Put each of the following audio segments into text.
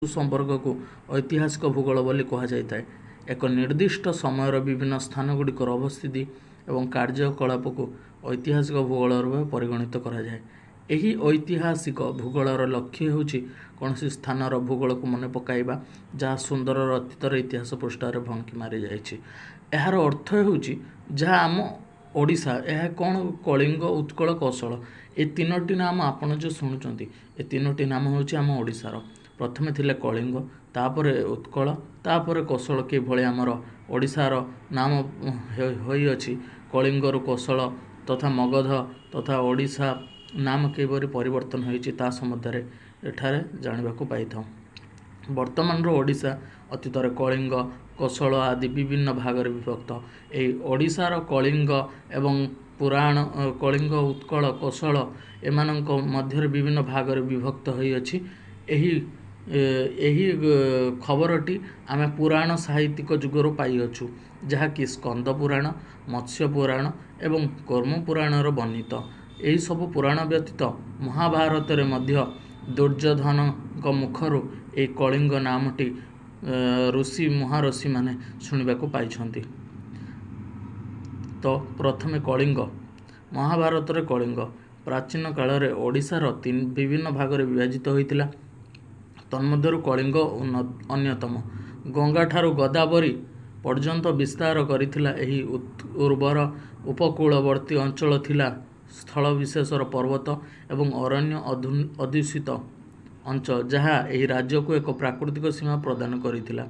संपर्क को ऐतिहासिक भूगोल बोली कहुए। एक निर्दिष्ट समय विभिन्न स्थानगुड़िक अवस्थिति और कार्यकलाप को ऐतिहासिक भूगोल भाव परिगणित करा जाए। एही ऐतिहासिक भूगोलर लक्ष्य होछि कौनसी स्थानर भूगोल को मन पकाइबा जहाँ सुंदर अतीतर इतिहास पृष्ठार भंकी मारी जाइछि। यार अर्थ होछि जहाँ आम ओडिशा यह कौन कलिंग उत्कल कौशल ए तीनोटी नाम आपण जो शुणुचंती ए तीनोटी नाम होछि आम ओडिशार। प्रथमे थिले कलिंग तापरे उत्कल तापरे कौशल के भले आमर ओडिशार नाम होई अछि। कलिंगर कौशल तथा मगध तथा ओडिशा नाम किपरि परिवर्तन होइछि ता सम्बन्धरे एठारे जानिबाकु पाइथाउ। वर्तमान ओडिशा अतीतर कलिंग कौशल आदि विभिन्न भागरे विभक्त। एई ओडिशार कलिंग एवं पुराण कलिंग उत्कल कौशल एमानंक मध्यरे विभिन्न भागरे विभक्त होई अछि। एही खबरटी आमे पुराण साहित्यिक जुगर पाइअछु जहाँकि स्कंद पुराण मत्स्य पुराण एवं कर्म पुराणर वर्णित। एही सब पुराण व्यतीत महाभारत रे मध्य दुर्योधन मुखरु ए कलिंग नामटी ऋषि महाऋषि माने शुणिबाकु पाइछंती। तो प्रथमे कलिंग महाभारत रे कलिंग प्राचीन काल रे ओडिशार विभिन्न भागरे विभाजित होइतिला। तन्मध्यरु कलिंग अन्यतम। गंगा ठारू गोदावरी पर्यंत विस्तार करिथिला। एही उर्वर उपकूलवर्ती अंचल थिला स्थल विशेषर पर्वत एवं अरण्य अध्युषित अंचल जहाँ एही राज्य को एक प्राकृतिक सीमा प्रदान करिथिला।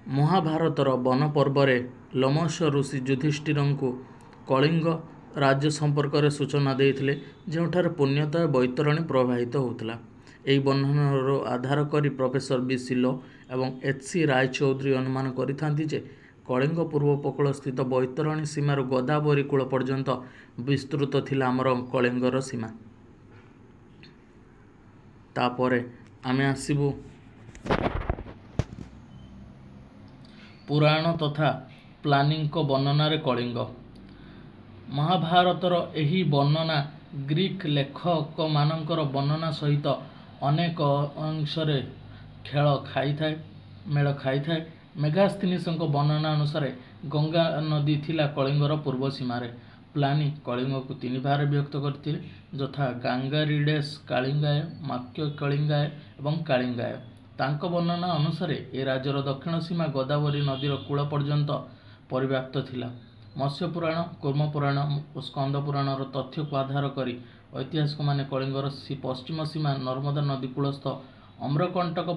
महाभारतर वन पर्वरे लोमश ऋषि युधिष्ठिरंकु कलिंग राज्य संपर्क रे सूचना देइथिले जेउठार पुण्यतय बैतरणी प्रवाहित होउथिला। एही वर्णनार आधार करी प्रोफेसर बी सिलो एवं एच.सी. रायचौधरी अनुमान करिथांती जे कलिंग पूर्व उपकूल स्थित बैतरणी सीमार गोदावरी कूल पर्यंत विस्तृत थिला आमर कलिंगर सीमा। तापरे आमे आसिबु पुराण तथा प्लानिंग को वर्णना रे कलिंग। महाभारतर एही वर्णना ग्रीक लेखक मानकर वर्णना सहित अनेक अंशरे मेल खाई थाए। मेगास्थनीसंक वर्णना अनुसार गंगा नदी थिला कलिंगर पूर्व सीमारे। प्लानी कलिंग को तीन भाग विभक्त करते यथा गांगारिडेस कालिंगाय माक्य कलिंगाय एवं कालिंगाय। तांक वर्णना अनुसार ए राज्यर दक्षिण सीमा गोदावरी नदीर कूल पर्यंत परिव्याप्त थिला। मत्स्य पुराण कूर्म पुराण और स्कंद पुराणर तथ्य को आधार करी ऐतिहासिक माने कलिंगर पश्चिम सीमा नर्मदा नदी कूलस्थ अम्रकंटक